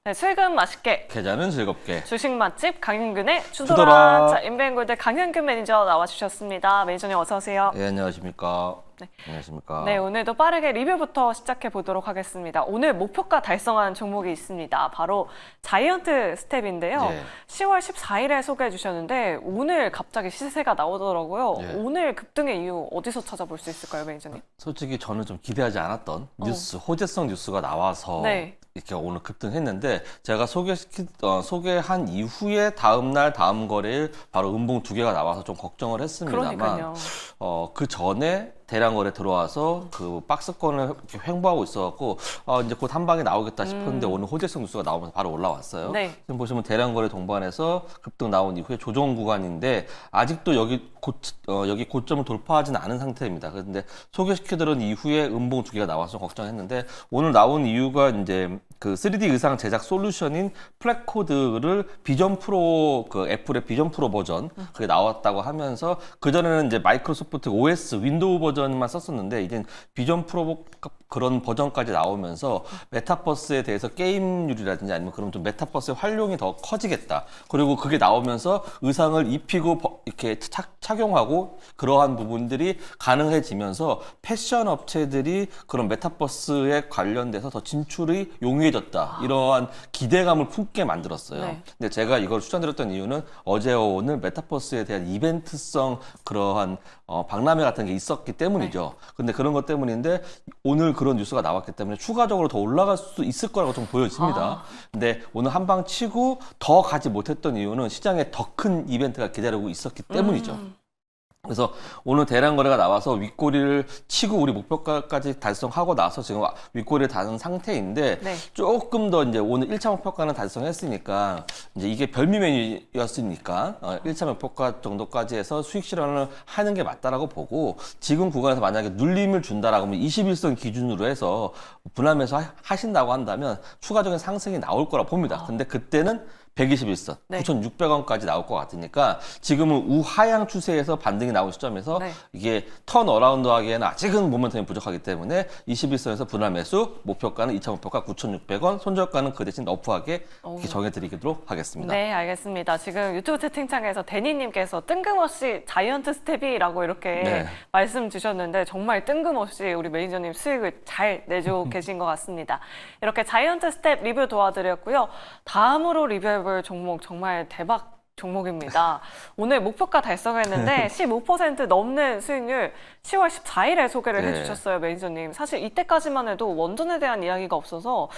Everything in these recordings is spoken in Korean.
네, 수익은 맛있게, 계좌는 즐겁게. 주식 맛집 강현근의 주도라. 주도라. 자, 인베인골드 강현근 매니저 나와주셨습니다. 매니저님 어서 오세요. 예, 안녕하십니까. 네. 안녕하십니까. 네, 오늘도 빠르게 리뷰부터 시작해 보도록 하겠습니다. 오늘 목표가 달성한 종목이 있습니다. 바로 자이언트 스텝인데요. 예. 10월 14일에 소개해 주셨는데 오늘 갑자기 시세가 나오더라고요. 예. 오늘 급등의 이유 어디서 찾아볼 수 있을까요, 매니저님? 솔직히 저는 좀 기대하지 않았던 뉴스, 호재성 뉴스가 나와서 네. 이렇게 오늘 급등했는데 제가 소개한 이후에 다음 날 다음 거래일 바로 음봉 2개가 나와서 좀 걱정을 했습니다만 그러니까요. 그 전에 대량 거래 들어와서 그 박스권을 이렇게 횡보하고 있어갖고 이제 곧 한 방에 나오겠다 싶었는데 오늘 호재성 뉴스가 나오면서 바로 올라왔어요. 네. 지금 보시면 대량 거래 동반해서 급등 나온 이후에 조정 구간인데 아직도 여기 고점을 돌파하지는 않은 상태입니다. 그런데 소개시켜드린 이후에 음봉 2개가 나와서 걱정했는데 오늘 나온 이유가 이제 그 3D 의상 제작 솔루션인 플랫코드를 비전 프로 그 애플의 비전 프로 버전 그게 나왔다고 하면서 그 전에는 이제 마이크로소프트 OS 윈도우 버전만 썼었는데 이젠 비전 프로 그런 버전까지 나오면서 메타버스에 대해서 게임률이라든지 아니면 그런 좀 메타버스의 활용이 더 커지겠다. 그리고 그게 나오면서 의상을 입히고 이렇게 착용하고 그러한 부분들이 가능해지면서 패션 업체들이 그런 메타버스에 관련돼서 더 진출이 용이해졌다. 이러한 기대감을 품게 만들었어요. 네. 근데 제가 이걸 추천드렸던 이유는 어제와 오늘 메타버스에 대한 이벤트성 그러한 박람회 같은 게 있었기 때문이죠. 근데 그런 것 때문인데 오늘 그런 뉴스가 나왔기 때문에 추가적으로 더 올라갈 수 있을 거라고 좀 보여집니다. 근데 오늘 한 방 치고 더 가지 못했던 이유는 시장에 더 큰 이벤트가 기다리고 있었기 때문이죠. 그래서 오늘 대량 거래가 나와서 윗꼬리를 치고 우리 목표가까지 달성하고 나서 지금 윗꼬리를 닿은 상태인데 네. 조금 더 이제 오늘 1차 목표가는 달성했으니까 이제 이게 별미 메뉴였으니까 1차 목표가 정도까지 해서 수익 실현을 하는 게 맞다라고 보고 지금 구간에서 만약에 눌림을 준다라고 하면 21선 기준으로 해서 분할매수 하신다고 한다면 추가적인 상승이 나올 거라 봅니다. 근데 그때는 121선, 네. 9,600원까지 나올 것 같으니까 지금은 우하향 추세에서 반등이 나온 시점에서 네. 이게 턴 어라운드 하기에는 아직은 모멘텀이 부족하기 때문에 21선에서 분할 매수, 목표가는 2차 목표가 9,600원, 손절가는 그 대신 너프하게 이렇게 정해드리도록 하겠습니다. 네, 알겠습니다. 지금 유튜브 채팅창에서 데니님께서 뜬금없이 자이언트 스텝이라고 이렇게 네. 말씀 주셨는데 정말 뜬금없이 우리 매니저님 수익을 잘 내주고 계신 것 같습니다. 이렇게 자이언트 스텝 리뷰 도와드렸고요. 다음으로 리뷰해볼 종목 정말 대박 종목입니다. 오늘 목표가 달성했는데 15% 넘는 수익률 10월 14일에 소개를 네. 해주셨어요, 매니저님. 사실 이때까지만 해도 원전에 대한 이야기가 없어서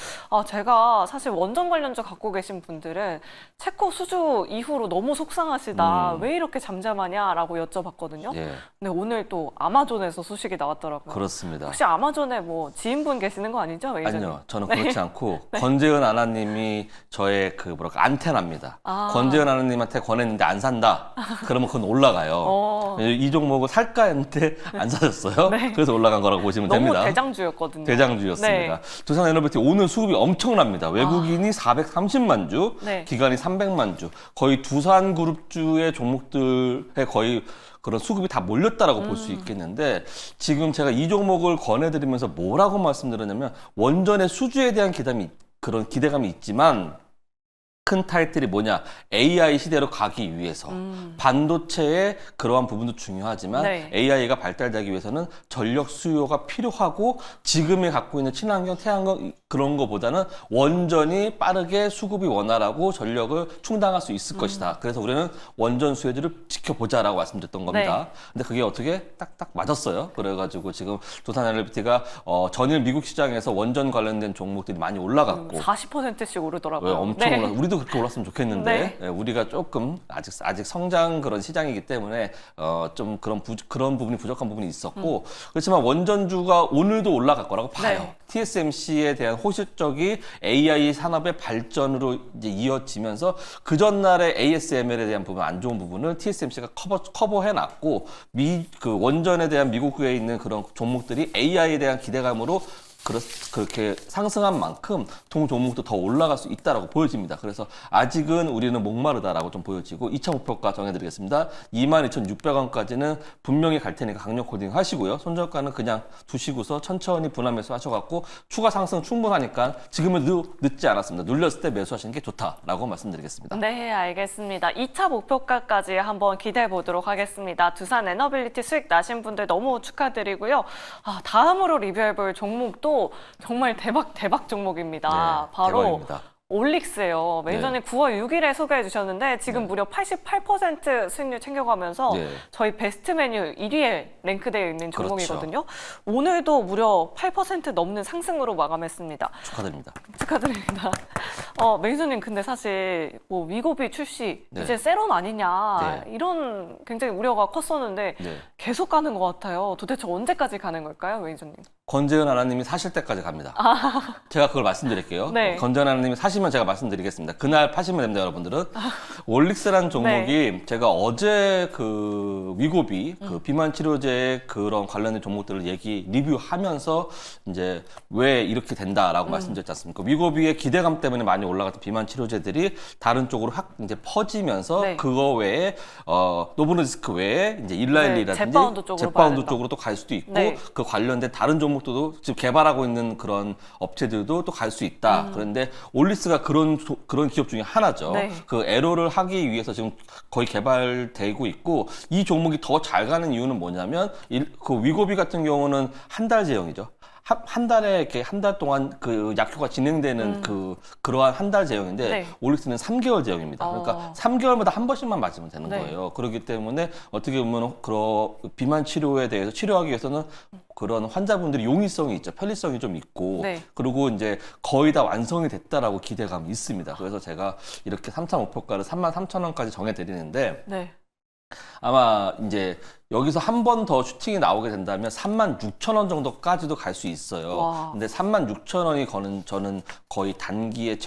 제가 사실 원전 관련주 갖고 계신 분들은 체코 수주 이후로 너무 속상하시다. 왜 이렇게 잠잠하냐라고 여쭤봤거든요. 예, 근데 오늘 또 아마존에서 소식이 나왔더라고요. 그렇습니다. 혹시 아마존에 뭐 지인분 계시는 거 아니죠, 매니저님? 아니요, 저는 그렇지 않고 권재현 아나님이 저의 그 뭐랄까 안테나입니다. 아. 권재현 아나님한테 권했는데 안 산다. 그러면 그건 올라가요. 이 종목을 살까 했는데 안 사셨어요. 네. 그래서 올라간 거라고 보시면 너무 됩니다. 대장주였거든요. 대장주였습니다. 네. 두산에너비티 오늘 수급이 엄청납니다. 외국인이 430만 주, 네. 기관이 300만 주. 거의 두산그룹주의 종목들에 거의 그런 수급이 다 몰렸다라고 볼 수 있겠는데 지금 제가 이 종목을 권해드리면서 뭐라고 말씀드렸냐면 원전의 수주에 대한 그런 기대감이 있지만 큰 타이틀이 뭐냐? AI 시대로 가기 위해서 반도체의 그러한 부분도 중요하지만 네. AI가 발달되기 위해서는 전력 수요가 필요하고 지금에 갖고 있는 친환경, 태양광 그런 거보다는 원전이 빠르게 수급이 원활하고 전력을 충당할 수 있을 것이다. 그래서 우리는 원전 수혜들을 지켜보자라고 말씀드렸던 겁니다. 근데 그게 어떻게 딱딱 맞았어요. 그래가지고 지금 두산에너비티가 전일 미국 시장에서 원전 관련된 종목들이 많이 올라갔고 40%씩 오르더라고요. 엄청 네. 우리도 그렇게 올랐으면 좋겠는데 네. 우리가 조금 아직 성장 그런 시장이기 때문에 좀 그런 부분이 부족한 부분이 있었고 그렇지만 원전주가 오늘도 올라갈 거라고 봐요. 네. TSMC에 대한 호실적이 AI 산업의 발전으로 이제 이어지면서 그 전날에 ASML에 대한 부분 안 좋은 부분을 TSMC가 커버해놨고 그 원전에 대한 미국에 있는 그런 종목들이 AI에 대한 기대감으로 그렇게 상승한 만큼 동 종목도 더 올라갈 수 있다라고 보여집니다. 그래서 아직은 우리는 목마르다라고 좀 보여지고 2차 목표가 정해드리겠습니다. 22,600원까지는 분명히 갈 테니까 강력 홀딩 하시고요. 손절가는 그냥 두시고서 천천히 분할 매수 하셔갖고 추가 상승 충분하니까 지금은 늦지 않았습니다. 눌렸을 때 매수하시는 게 좋다라고 말씀드리겠습니다. 네, 알겠습니다. 2차 목표가까지 한번 기대해 보도록 하겠습니다. 두산 에너빌리티 수익 나신 분들 너무 축하드리고요. 다음으로 리뷰해볼 종목도 정말 대박 종목입니다. 네, 바로 대박입니다. 올릭스예요. 매니저님 9월 6일에 소개해 주셨는데 지금 무려 88% 수익률 챙겨가면서 저희 베스트 메뉴 1위에 랭크되어 있는 종목이거든요. 오늘도 무려 8% 넘는 상승으로 마감했습니다. 축하드립니다. 축하드립니다. 매니저님 근데 사실 뭐 위고비 출시 이제 세론 아니냐 이런 굉장히 우려가 컸었는데 계속 가는 것 같아요. 도대체 언제까지 가는 걸까요, 매니저님? 권재현 하나님이 사실 때까지 갑니다. 제가 그걸 말씀드릴게요. 권재현 하나님이 사시면 제가 말씀드리겠습니다. 그날 파시면 됩니다, 여러분들은. 올릭스라는 종목이 제가 어제 그 위고비, 그 비만 치료제 그런 관련된 종목들을 리뷰하면서 이제 왜 이렇게 된다라고 말씀드렸지 않습니까? 위고비의 기대감 때문에 많이 올라갔던 비만 치료제들이 다른 쪽으로 확 이제 퍼지면서 그거 외에 노브노디스크 외에 이제 일라일리라든지 젯바운드 쪽으로 또 갈 수도 있고 그 관련된 다른 종목들도 지금 개발하고 있는 그런 업체들도 또 갈 수 있다. 그런데 올리스가 그런 기업 중에 하나죠. 그 에로를 하기 위해서 지금 거의 개발되고 있고 이 종목이 더 잘 가는 이유는 뭐냐면 그 위고비 같은 경우는 한 달 제형이죠. 한 달에 이렇게 한 달 동안 그 약효가 진행되는 그러한 한 달 제형인데 올릭스는 3개월 제형입니다. 그러니까 3개월마다 한 번씩만 맞으면 되는 거예요. 그렇기 때문에 어떻게 보면 그런 비만 치료에 대해서 치료하기 위해서는 그런 환자분들이 용이성이 있죠. 편리성이 좀 있고 그리고 이제 거의 다 완성이 됐다라고 기대감이 있습니다. 그래서 제가 이렇게 3차 목표가를 33,000원까지 정해드리는데 아마 이제 여기서 한 번 더 슈팅이 나오게 된다면 36,000원 정도까지도 갈 수 있어요. 근데 36,000원이 저는 거의 단기의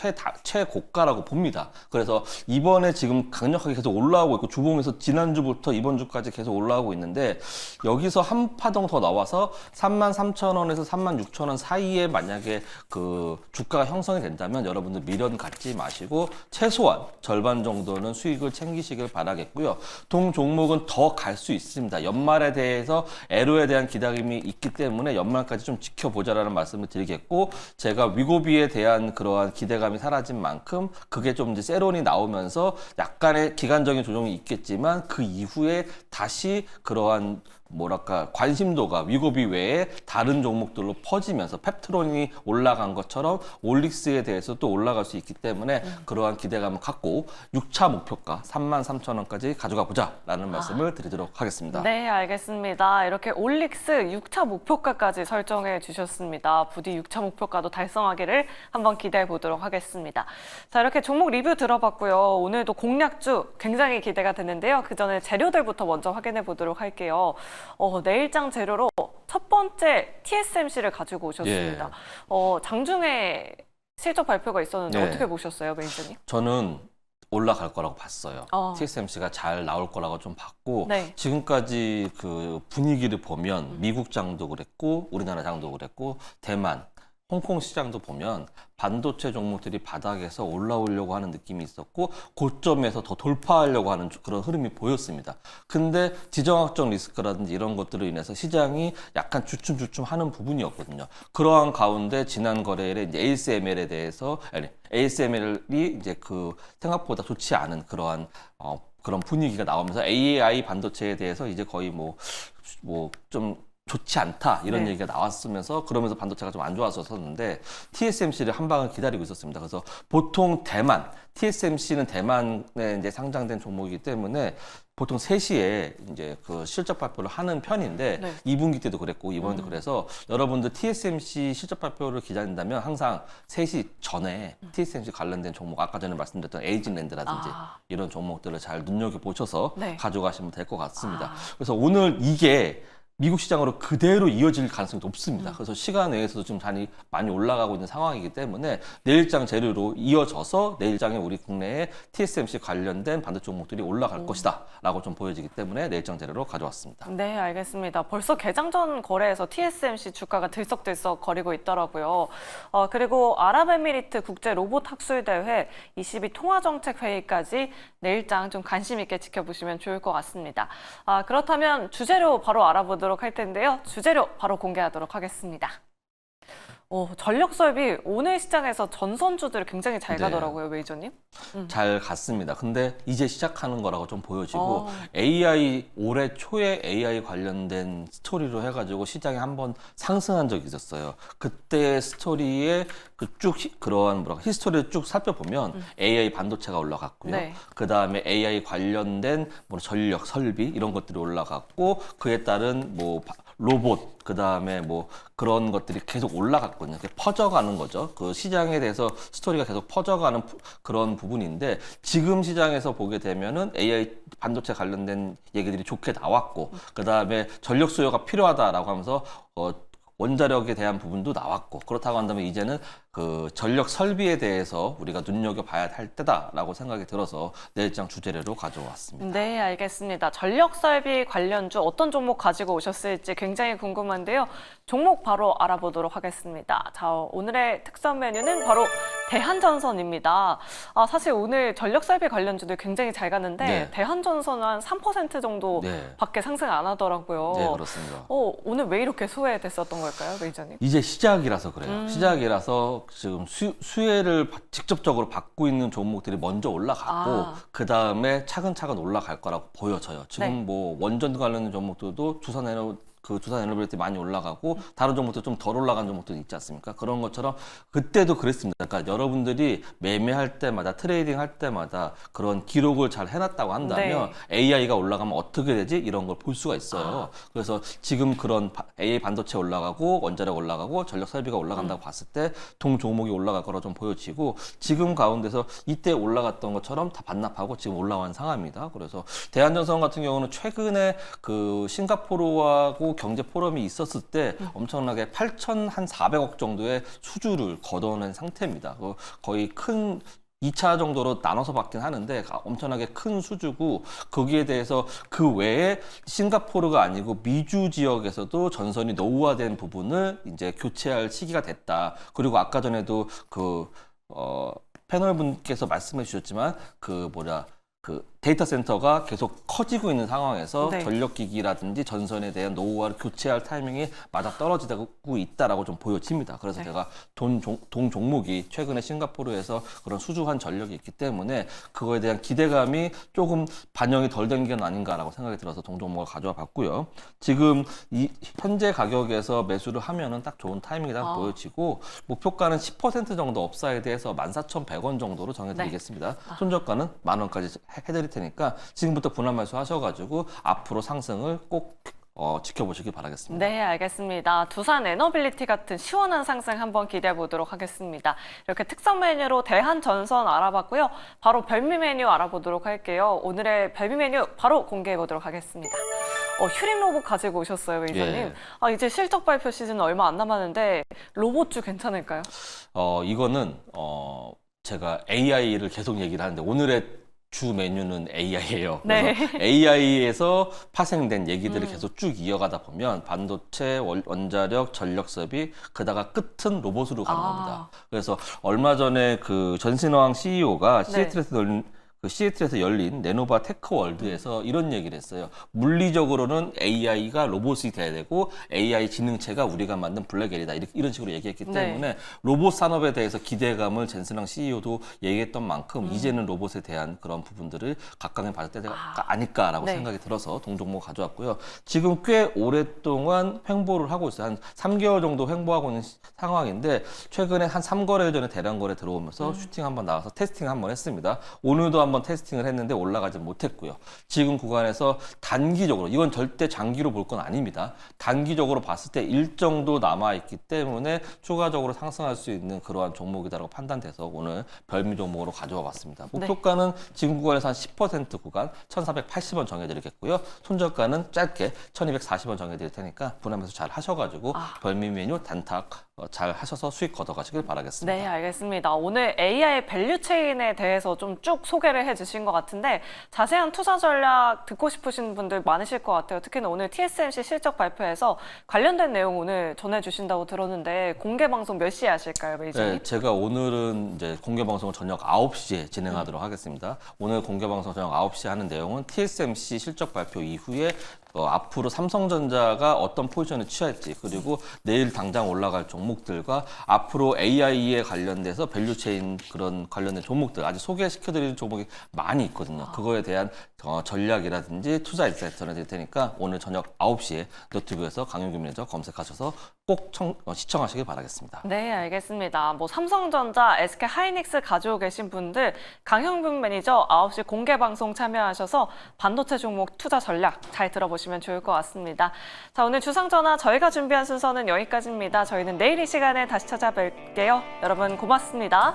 최고가라고 봅니다. 그래서 이번에 지금 강력하게 계속 올라오고 있고 주봉에서 지난주부터 이번 주까지 계속 올라오고 있는데 여기서 한 파동 더 나와서 33,000원에서 36,000원 사이에 만약에 그 주가가 형성이 된다면 여러분들 미련 갖지 마시고 최소한 절반 정도는 수익을 챙기시길 바라겠고요. 동 종목은 더 갈 수 있습니다. 연말에 대해서 에로에 대한 기대감이 있기 때문에 연말까지 좀 지켜보자라는 말씀을 드리겠고 제가 위고비에 대한 그러한 기대감이 사라진 만큼 그게 좀 이제 세론이 나오면서 약간의 기간적인 조정이 있겠지만 그 이후에 다시 그러한 뭐랄까 관심도가 위고비 외에 다른 종목들로 퍼지면서 펩트론이 올라간 것처럼 올릭스에 대해서 또 올라갈 수 있기 때문에 그러한 기대감을 갖고 6차 목표가 33,000원까지 가져가 보자라는 말씀을 드리도록 하겠습니다. 네, 알겠습니다. 이렇게 올릭스 6차 목표가까지 설정해 주셨습니다. 부디 6차 목표가도 달성하기를 한번 기대해 보도록 하겠습니다. 자, 이렇게 종목 리뷰 들어봤고요. 오늘도 공략주 굉장히 기대가 되는데요. 그 전에 재료들부터 먼저 확인해 보도록 할게요. 내일장 재료로 첫 번째 TSMC를 가지고 오셨습니다. 장중에 실적 발표가 있었는데 어떻게 보셨어요, 매니저님? 저는 올라갈 거라고 봤어요. TSMC가 잘 나올 거라고 좀 봤고 지금까지 그 분위기를 보면 미국 장도 그랬고 우리나라 장도 그랬고 대만, 홍콩 시장도 보면 반도체 종목들이 바닥에서 올라오려고 하는 느낌이 있었고 고점에서 더 돌파하려고 하는 그런 흐름이 보였습니다. 근데 지정학적 리스크라든지 이런 것들로 인해서 시장이 약간 주춤주춤하는 부분이었거든요. 그러한 가운데 지난 거래일에 이제 ASML에 대해서 ASML이 이제 그 생각보다 좋지 않은 그러한 그런 분위기가 나오면서 AI 반도체에 대해서 이제 거의 뭐 좀 좋지 않다 이런 얘기가 나왔으면서 그러면서 반도체가 좀 안 좋았었는데 TSMC를 한 방을 기다리고 있었습니다. 그래서 보통 TSMC는 대만에 이제 상장된 종목이기 때문에 보통 3시에 이제 그 실적 발표를 하는 편인데 2분기 때도 그랬고 이번에도 그래서 여러분들 TSMC 실적 발표를 기다린다면 항상 3시 전에 TSMC 관련된 종목 아까 전에 말씀드렸던 에이징랜드라든지 이런 종목들을 잘 눈여겨보셔서 가져가시면 될 것 같습니다. 그래서 오늘 이게 미국 시장으로 그대로 이어질 가능성이 높습니다. 그래서 시간 외에서도 좀 많이 올라가고 있는 상황이기 때문에 내일장 재료로 이어져서 내일장에 우리 국내에 TSMC 관련된 반도체 종목들이 올라갈 것이다 라고 좀 보여지기 때문에 내일장 재료로 가져왔습니다. 네, 알겠습니다. 벌써 개장 전 거래에서 TSMC 주가가 들썩들썩 거리고 있더라고요. 그리고 아랍에미리트 국제 로봇 학술 대회 22 통화정책 회의까지 내일장 좀 관심 있게 지켜보시면 좋을 것 같습니다. 그렇다면 주재료 바로 알아보도록 할 텐데요. 주재료 바로 공개하도록 하겠습니다. 전력 설비 오늘 시장에서 전선주들 굉장히 잘 네. 가더라고요, 메이저님. 잘 갔습니다. 근데 이제 시작하는 거라고 좀 보여지고 AI 올해 초에 AI 관련된 스토리로 해가지고 시장이 한번 상승한 적이 있었어요. 그때 스토리에 그러한 히스토리를 쭉 살펴보면 AI 반도체가 올라갔고요. 네. 그 다음에 AI 관련된 전력 설비 이런 것들이 올라갔고 그에 따른 로봇 그 다음에 그런 것들이 계속 올라갔거든요. 퍼져가는 거죠. 그 시장에 대해서 스토리가 계속 퍼져가는 그런 부분인데 지금 시장에서 보게 되면은 AI 반도체 관련된 얘기들이 좋게 나왔고 그 다음에 전력 수요가 필요하다라고 하면서 원자력에 대한 부분도 나왔고 그렇다고 한다면 이제는 그 전력 설비에 대해서 우리가 눈여겨봐야 할 때다라고 생각이 들어서 내일장 주재료로 가져왔습니다. 네, 알겠습니다. 전력 설비 관련주 어떤 종목 가지고 오셨을지 굉장히 궁금한데요. 종목 바로 알아보도록 하겠습니다. 자, 오늘의 특선 메뉴는 바로 대한전선입니다. 사실 오늘 전력 설비 관련주들 굉장히 잘 갔는데 네. 대한전선은 한 3% 정도 네. 밖에 상승 안 하더라고요. 네, 그렇습니다. 오늘 왜 이렇게 소외됐었던 걸까요, 메이저님? 이제 시작이라서 그래요. 시작이라서 지금 수혜를 직접적으로 받고 있는 종목들이 먼저 올라갔고 그 다음에 차근차근 올라갈 거라고 보여져요. 지금 네. 원전 관련 종목들도 두산 에너빌리티 많이 올라가고 다른 종목도 좀 덜 올라간 종목도 있지 않습니까? 그런 것처럼 그때도 그랬습니다. 그러니까 여러분들이 매매할 때마다 트레이딩 할 때마다 그런 기록을 잘 해놨다고 한다면 AI가 올라가면 어떻게 되지? 이런 걸 볼 수가 있어요. 그래서 지금 그런 AI 반도체 올라가고 원자력 올라가고 전력 설비가 올라간다고 봤을 때 동 종목이 올라갈 거라 좀 보여지고 지금 가운데서 이때 올라갔던 것처럼 다 반납하고 지금 올라온 상황입니다. 그래서 대한전선 같은 경우는 최근에 그 싱가포르하고 경제 포럼이 있었을 때 엄청나게 8,400억 정도의 수주를 걷어낸 상태입니다. 거의 큰 2차 정도로 나눠서 받긴 하는데 엄청나게 큰 수주고 거기에 대해서 그 외에 싱가포르가 아니고 미주 지역에서도 전선이 노후화된 부분을 이제 교체할 시기가 됐다. 그리고 아까 전에도 패널 분께서 말씀해 주셨지만 데이터 센터가 계속 커지고 있는 상황에서 전력기기라든지 전선에 대한 노후화를 교체할 타이밍이 맞아 떨어지고 있다라고 좀 보여집니다. 그래서 제가 동 종목이 최근에 싱가포르에서 그런 수주한 전력이 있기 때문에 그거에 대한 기대감이 조금 반영이 덜 된 게 아닌가라고 생각이 들어서 동 종목을 가져와 봤고요. 지금 이 현재 가격에서 매수를 하면은 딱 좋은 타이밍이라고 보여지고 목표가는 10% 정도 업사이드해서 14,100원 정도로 정해드리겠습니다. 손절가는 10,000원까지 해드릴 테니까 지금부터 분할 매수 하셔가지고 앞으로 상승을 꼭 지켜보시기 바라겠습니다. 네, 알겠습니다. 두산 에너빌리티 같은 시원한 상승 한번 기대해 보도록 하겠습니다. 이렇게 특선 메뉴로 대한전선 알아봤고요. 바로 별미 메뉴 알아보도록 할게요. 오늘의 별미 메뉴 바로 공개해 보도록 하겠습니다. 휴림 로봇 가지고 오셨어요, 메이저님. 이제 실적 발표 시즌 얼마 안 남았는데 로봇주 괜찮을까요? 이거는 제가 AI를 계속 얘기를 하는데 오늘의 주 메뉴는 AI예요. 네. 그래서 AI에서 파생된 얘기들을 계속 쭉 이어가다 보면 반도체, 원자력, 전력 설비, 그다가 끝은 로봇으로 가는 겁니다. 그래서 얼마 전에 그 전신호황 CEO가 시애틀에서 열린 네노바 테크월드에서 이런 얘기를 했어요. 물리적으로는 AI가 로봇이 돼야 되고 AI 지능체가 우리가 만든 블랙엘이다. 이런 식으로 얘기했기 때문에 로봇 산업에 대해서 기대감을 젠슨랑 CEO도 얘기했던 만큼 이제는 로봇에 대한 그런 부분들을 각광해 받을 때가 아닐까라고 생각이 들어서 동종목 가져왔고요. 지금 꽤 오랫동안 횡보를 하고 있어요. 한 3개월 정도 횡보하고 있는 상황인데 최근에 한 3거래 전에 대량 거래 들어오면서 슈팅 한번 나와서 테스팅 한번 했습니다. 오늘도 한번 한번 테스팅을 했는데 올라가지 못했고요. 지금 구간에서 단기적으로, 이건 절대 장기로 볼 건 아닙니다. 단기적으로 봤을 때 일정도 남아있기 때문에 추가적으로 상승할 수 있는 그러한 종목이다라고 판단돼서 오늘 별미 종목으로 가져와 봤습니다. 목표가는 지금 구간에서 한 10% 구간 1,480원 정해드리겠고요. 손절가는 짧게 1,240원 정해드릴 테니까 분할매수 잘 하셔가지고 별미 메뉴 단탁 잘 하셔서 수익 걷어가시길 바라겠습니다. 네, 알겠습니다. 오늘 AI 밸류 체인에 대해서 좀 쭉 소개를 해주신 것 같은데 자세한 투자 전략 듣고 싶으신 분들 많으실 것 같아요. 특히나 오늘 TSMC 실적 발표에서 관련된 내용 오늘 전해주신다고 들었는데 공개 방송 몇 시에 하실까요, 매니저님? 네, 제가 오늘은 이제 공개 방송을 저녁 9시에 진행하도록 하겠습니다. 오늘 공개 방송 저녁 9시에 하는 내용은 TSMC 실적 발표 이후에 앞으로 삼성전자가 어떤 포지션을 취할지, 그리고 내일 당장 올라갈 종목들과 앞으로 AI에 관련돼서 밸류체인 그런 관련된 종목들, 아직 소개시켜드리는 종목이 많이 있거든요. 그거에 대한 전략이라든지 투자 인사이트 전해드릴 테니까 오늘 저녁 9시에 너튜브에서 강윤규 매니저 검색하셔서 꼭 시청하시길 바라겠습니다. 네, 알겠습니다. 뭐 삼성전자, SK 하이닉스 가지고 계신 분들 강형균 매니저 9시 공개 방송 참여하셔서 반도체 종목 투자 전략 잘 들어보시면 좋을 것 같습니다. 자, 오늘 주상전화 저희가 준비한 순서는 여기까지입니다. 저희는 내일 이 시간에 다시 찾아뵐게요. 여러분 고맙습니다.